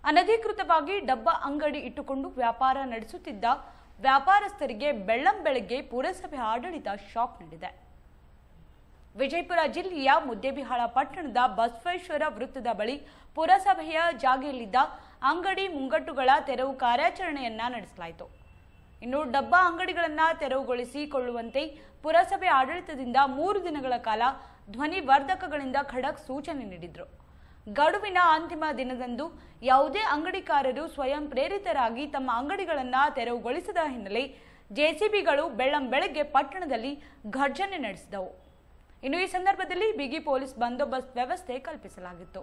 ಅನಧಿಕೃತವಾಗಿ ಡಬ್ಬ ಅಂಗಡಿ ಇಟ್ಟುಕೊಂಡು ವ್ಯಾಪಾರ ನಡೆಸುತ್ತಿದ್ದ ವ್ಯಾಪಾರಸ್ಥರಿಗೆ ಬೆಳ್ಳಂಬೆಳಗ್ಗೆ ಪುರಸಭೆ ಆಡಳಿತ ಶಾಕ್ ನೀಡಿದೆ. ವಿಜಯಪುರ ಜಿಲ್ಲೆಯ ಮುದ್ದೇಬಿಹಾಳ ಪಟ್ಟಣದ ಬಸವೇಶ್ವರ ವೃತ್ತದ ಬಳಿ ಪುರಸಭೆಯ ಜಾಗೆಯಲ್ಲಿದ್ದ ಅಂಗಡಿ ಮುಂಗಟ್ಟುಗಳ ತೆರವು ಕಾರ್ಯಾಚರಣೆಯನ್ನ ನಡೆಸಲಾಯಿತು. ಇನ್ನು ಡಬ್ಬ ಅಂಗಡಿಗಳನ್ನು ತೆರವುಗೊಳಿಸಿಕೊಳ್ಳುವಂತೆ ಪುರಸಭೆ ಆಡಳಿತದಿಂದ 3 ದಿನಗಳ ಕಾಲ ಧ್ವನಿವರ್ಧಕಗಳಿಂದ ಖಡಕ್ ಸೂಚನೆ ನೀಡಿದ್ರು. ಗಡುವಿನ ಅಂತಿಮ ದಿನದಂದು ಯಾವುದೇ ಅಂಗಡಿಕಾರರು ಸ್ವಯಂ ಪ್ರೇರಿತರಾಗಿ ತಮ್ಮ ಅಂಗಡಿಗಳನ್ನು ತೆರವುಗೊಳಿಸದ ಹಿನ್ನೆಲೆ ಜೆಸಿಬಿಗಳು ಬೆಳ್ಳಂಬೆಳಗ್ಗೆ ಪಟ್ಟಣದಲ್ಲಿ ಘರ್ಜನೆ ನಡೆಸಿದವು. ಇನ್ನು ಈ ಸಂದರ್ಭದಲ್ಲಿ ಬಿಗಿ ಪೊಲೀಸ್ ಬಂದೋಬಸ್ತ್ ವ್ಯವಸ್ಥೆ ಕಲ್ಪಿಸಲಾಗಿತ್ತು.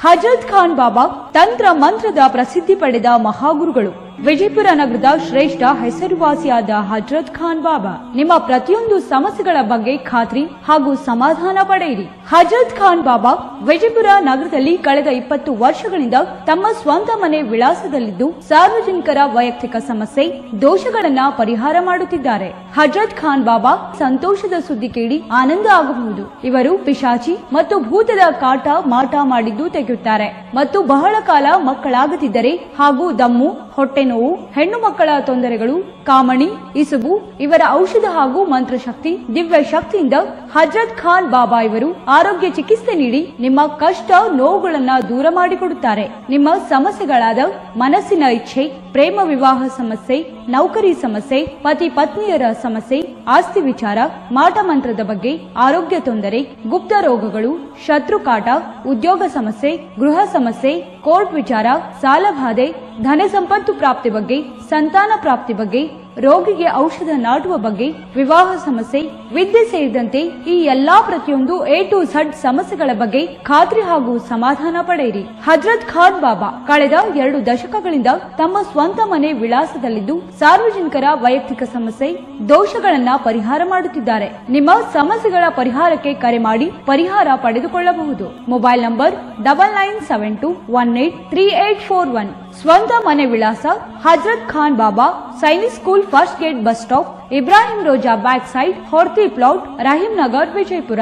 ಹಜರತ್ ಖಾನ್ ಬಾಬಾ ತಂತ್ರ ಮಂತ್ರದ ಪ್ರಸಿದ್ಧಿ ಪಡೆದ ಮಹಾಗುರುಗಳು. ವಿಜಯಪುರ ನಗರದ ಶ್ರೇಷ್ಠ ಹೆಸರುವಾಸಿಯಾದ ಹಜರತ್ ಖಾನ್ ಬಾಬಾ ನಿಮ್ಮ ಪ್ರತಿಯೊಂದು ಸಮಸ್ಯೆಗಳ ಬಗ್ಗೆ ಖಾತ್ರಿ ಹಾಗೂ ಸಮಾಧಾನ ಪಡೆಯಿರಿ. ಹಜರತ್ ಖಾನ್ ಬಾಬಾ ವಿಜಯಪುರ ನಗರದಲ್ಲಿ ಕಳೆದ 20 ವರ್ಷಗಳಿಂದ ತಮ್ಮ ಸ್ವಂತ ಮನೆ ವಿಳಾಸದಲ್ಲಿದ್ದು ಸಾರ್ವಜನಿಕರ ವೈಯಕ್ತಿಕ ಸಮಸ್ಯೆ ದೋಷಗಳನ್ನ ಪರಿಹಾರ ಮಾಡುತ್ತಿದ್ದಾರೆ. ಹಜರತ್ ಖಾನ್ ಬಾಬಾ ಸಂತೋಷದ ಸುದ್ದಿ ಕೇಳಿ ಆನಂದ ಆಗಬಹುದು. ಇವರು ಪಿಶಾಚಿ ಮತ್ತು ಭೂತದ ಕಾಟ ಮಾಟ ಮಾಡಿದ್ದು ತೆಗೆಯುತ್ತಾರೆ ಮತ್ತು ಬಹಳ ಕಾಲ ಮಕ್ಕಳಾಗದಿದ್ದರೆ ಹಾಗೂ ದಮ್ಮು, ಹೊಟ್ಟೆ ನೋವು, ಹೆಣ್ಣು ಮಕ್ಕಳ ತೊಂದರೆಗಳು, ಕಾಮಣಿ, ಇಸುಬು ಇವರ ಔಷಧ ಹಾಗೂ ಮಂತ್ರಶಕ್ತಿ, ದಿವ್ಯ ಶಕ್ತಿಯಿಂದ ಹಜರತ್ ಖಾನ್ ಬಾಬಾ ಇವರು ಆರೋಗ್ಯ ಚಿಕಿತ್ಸೆ ನೀಡಿ ನಿಮ್ಮ ಕಷ್ಟ ನೋವುಗಳನ್ನ ದೂರ ಮಾಡಿಕೊಡುತ್ತಾರೆ. ನಿಮ್ಮ ಸಮಸ್ಯೆಗಳಾದ ಮನಸ್ಸಿನ ಇಚ್ಛೆ, ಪ್ರೇಮ ವಿವಾಹ ಸಮಸ್ಯೆ, ನೌಕರಿ ಸಮಸ್ಯೆ, ಪತಿ ಪತ್ನಿಯರ ಸಮಸ್ಯೆ, ಆಸ್ತಿ ವಿಚಾರ, ಮಾಟ ಮಂತ್ರದ ಬಗ್ಗೆ, ಆರೋಗ್ಯ ತೊಂದರೆ, ಗುಪ್ತ ರೋಗಗಳು, ಶತ್ರುಕಾಟ, ಉದ್ಯೋಗ ಸಮಸ್ಯೆ, ಗೃಹ ಸಮಸ್ಯೆ, ಕೋರ್ಟ್ ವಿಚಾರ, ಸಾಲಬಾಧೆ, ಧನ ಸಂಪತ್ತು ಪ್ರಾಪ್ತಿ ಬಗ್ಗೆ, ಸಂತಾನ ಪ್ರಾಪ್ತಿ ಬಗ್ಗೆ, ರೋಗಿಗೆ ಔಷಧ ನಾಟುವ ಬಗ್ಗೆ, ವಿವಾಹ ಸಮಸ್ಯೆ, ವಿದ್ಯೆ ಸೇರಿದಂತೆ ಈ ಎಲ್ಲಾ ಪ್ರತಿಯೊಂದು A to Z ಸಮಸ್ಯೆಗಳ ಬಗ್ಗೆ ಖಾತ್ರಿ ಹಾಗೂ ಸಮಾಧಾನ ಪಡೆಯಿರಿ. ಹಜರತ್ ಖಾನ್ ಬಾಬಾ ಕಳೆದ 2 ದಶಕಗಳಿಂದ ತಮ್ಮ ಸ್ವಂತ ಮನೆ ವಿಳಾಸದಲ್ಲಿದ್ದು ಸಾರ್ವಜನಿಕರ ವೈಯಕ್ತಿಕ ಸಮಸ್ಯೆ ದೋಷಗಳನ್ನ ಪರಿಹಾರ ಮಾಡುತ್ತಿದ್ದಾರೆ. ನಿಮ್ಮ ಸಮಸ್ಯೆಗಳ ಪರಿಹಾರಕ್ಕೆ ಕರೆ ಮಾಡಿ ಪರಿಹಾರ ಪಡೆದುಕೊಳ್ಳಬಹುದು. Mobile number 9972183841. ಸ್ವಂತ ಮನೆ ವಿಳಾಸ Hazrat Khan Baba, Sainik school, first gate, bus stop, Ibrahim Roza back side, Horti plot, Rahim Nagar, Vijayapura.